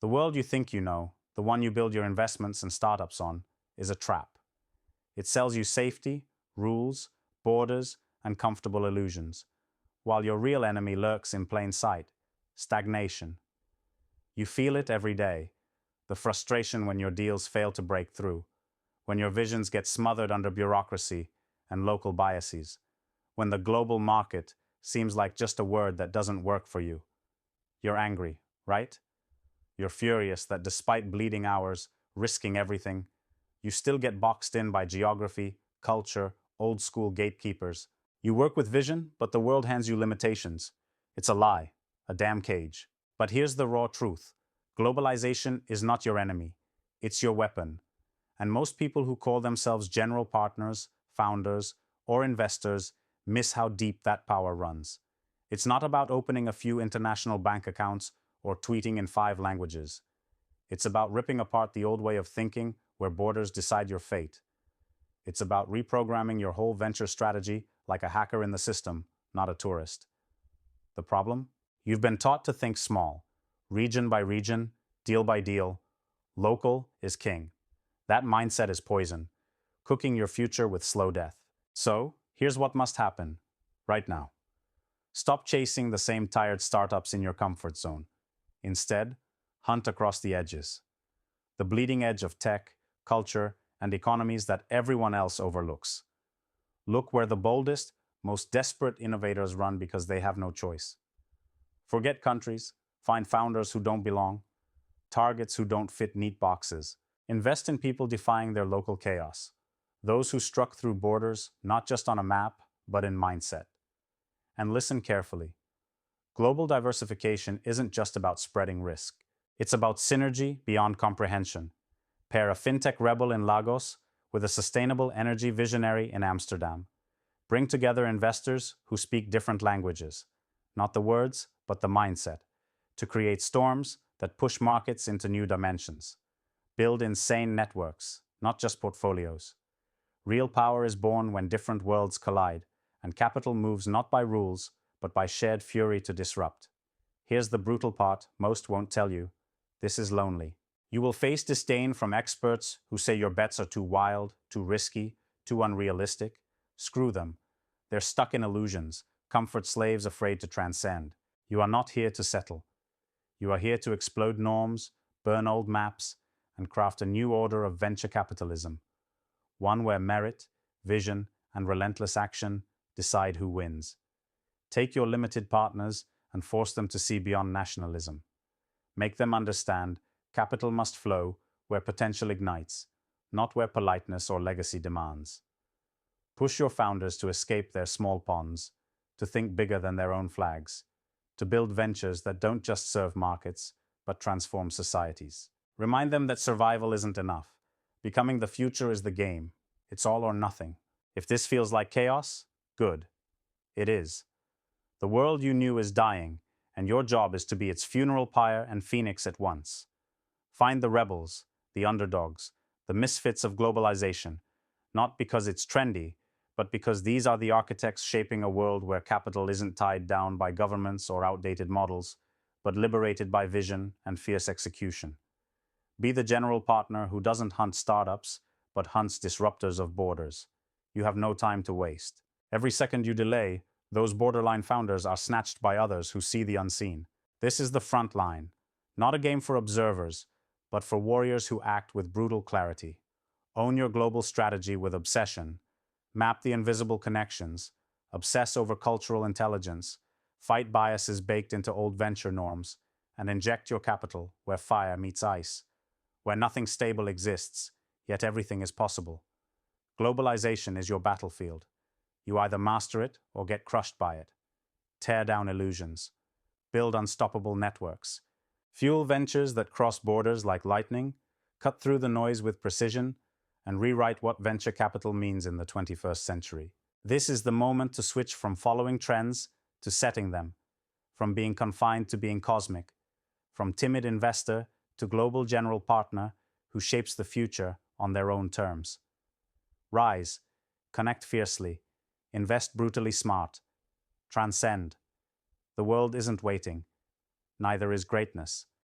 The world you think you know, the one you build your investments and startups on, is a trap. It sells you safety, rules, borders, and comfortable illusions, while your real enemy lurks in plain sight: stagnation. You feel it every day: the frustration when your deals fail to break through, when your visions get smothered under bureaucracy and local biases, when the global market seems like just a word that doesn't work for you. You're angry, right? You're furious that despite bleeding hours, risking everything, you still get boxed in by geography, culture, old school gatekeepers. You work with vision, but the world hands you limitations. It's a lie, a damn cage. But here's the raw truth: globalization is not your enemy, it's your weapon. And most people who call themselves general partners, founders, or investors miss how deep that power runs. It's not about opening a few international bank accounts or tweeting in 5 languages. It's about ripping apart the old way of thinking where borders decide your fate. It's about reprogramming your whole venture strategy like a hacker in the system, not a tourist. The problem? You've been taught to think small, region by region, deal by deal. Local is king. That mindset is poison, cooking your future with slow death. So, here's what must happen right now. Stop chasing the same tired startups in your comfort zone. Instead, hunt across the edges, the bleeding edge of tech, culture, and economies that everyone else overlooks. Look where the boldest, most desperate innovators run because they have no choice. Forget countries, find founders who don't belong, targets who don't fit neat boxes. Invest in people defying their local chaos, those who struck through borders not just on a map, but in mindset. And listen carefully. Global diversification isn't just about spreading risk. It's about synergy beyond comprehension. Pair a fintech rebel in Lagos with a sustainable energy visionary in Amsterdam. Bring together investors who speak different languages, not the words, but the mindset, to create storms that push markets into new dimensions. Build insane networks, not just portfolios. Real power is born when different worlds collide, and capital moves not by rules, but by shared fury to disrupt. Here's the brutal part most won't tell you: this is lonely. You will face disdain from experts who say your bets are too wild, too risky, too unrealistic. Screw them. They're stuck in illusions, comfort slaves afraid to transcend. You are not here to settle. You are here to explode norms, burn old maps, and craft a new order of venture capitalism. One where merit, vision, and relentless action decide who wins. Take your limited partners and force them to see beyond nationalism. Make them understand capital must flow where potential ignites, not where politeness or legacy demands. Push your founders to escape their small ponds, to think bigger than their own flags, to build ventures that don't just serve markets, but transform societies. Remind them that survival isn't enough. Becoming the future is the game. It's all or nothing. If this feels like chaos, good. It is. The world you knew is dying, and your job is to be its funeral pyre and phoenix at once. Find the rebels, the underdogs, the misfits of globalization, not because it's trendy, but because these are the architects shaping a world where capital isn't tied down by governments or outdated models, but liberated by vision and fierce execution. Be the general partner who doesn't hunt startups, but hunts disruptors of borders. You have no time to waste. Every second you delay, those borderline founders are snatched by others who see the unseen. This is the front line, not a game for observers, but for warriors who act with brutal clarity. Own your global strategy with obsession. Map the invisible connections. Obsess over cultural intelligence. Fight biases baked into old venture norms. And inject your capital where fire meets ice, where nothing stable exists, yet everything is possible. Globalization is your battlefield. You either master it or get crushed by it. Tear down illusions. Build unstoppable networks. Fuel ventures that cross borders like lightning, cut through the noise with precision, and rewrite what venture capital means in the 21st century. This is the moment to switch from following trends to setting them, from being confined to being cosmic, from timid investor to global general partner who shapes the future on their own terms. Rise, connect fiercely, invest brutally smart, transcend. The world isn't waiting, neither is greatness.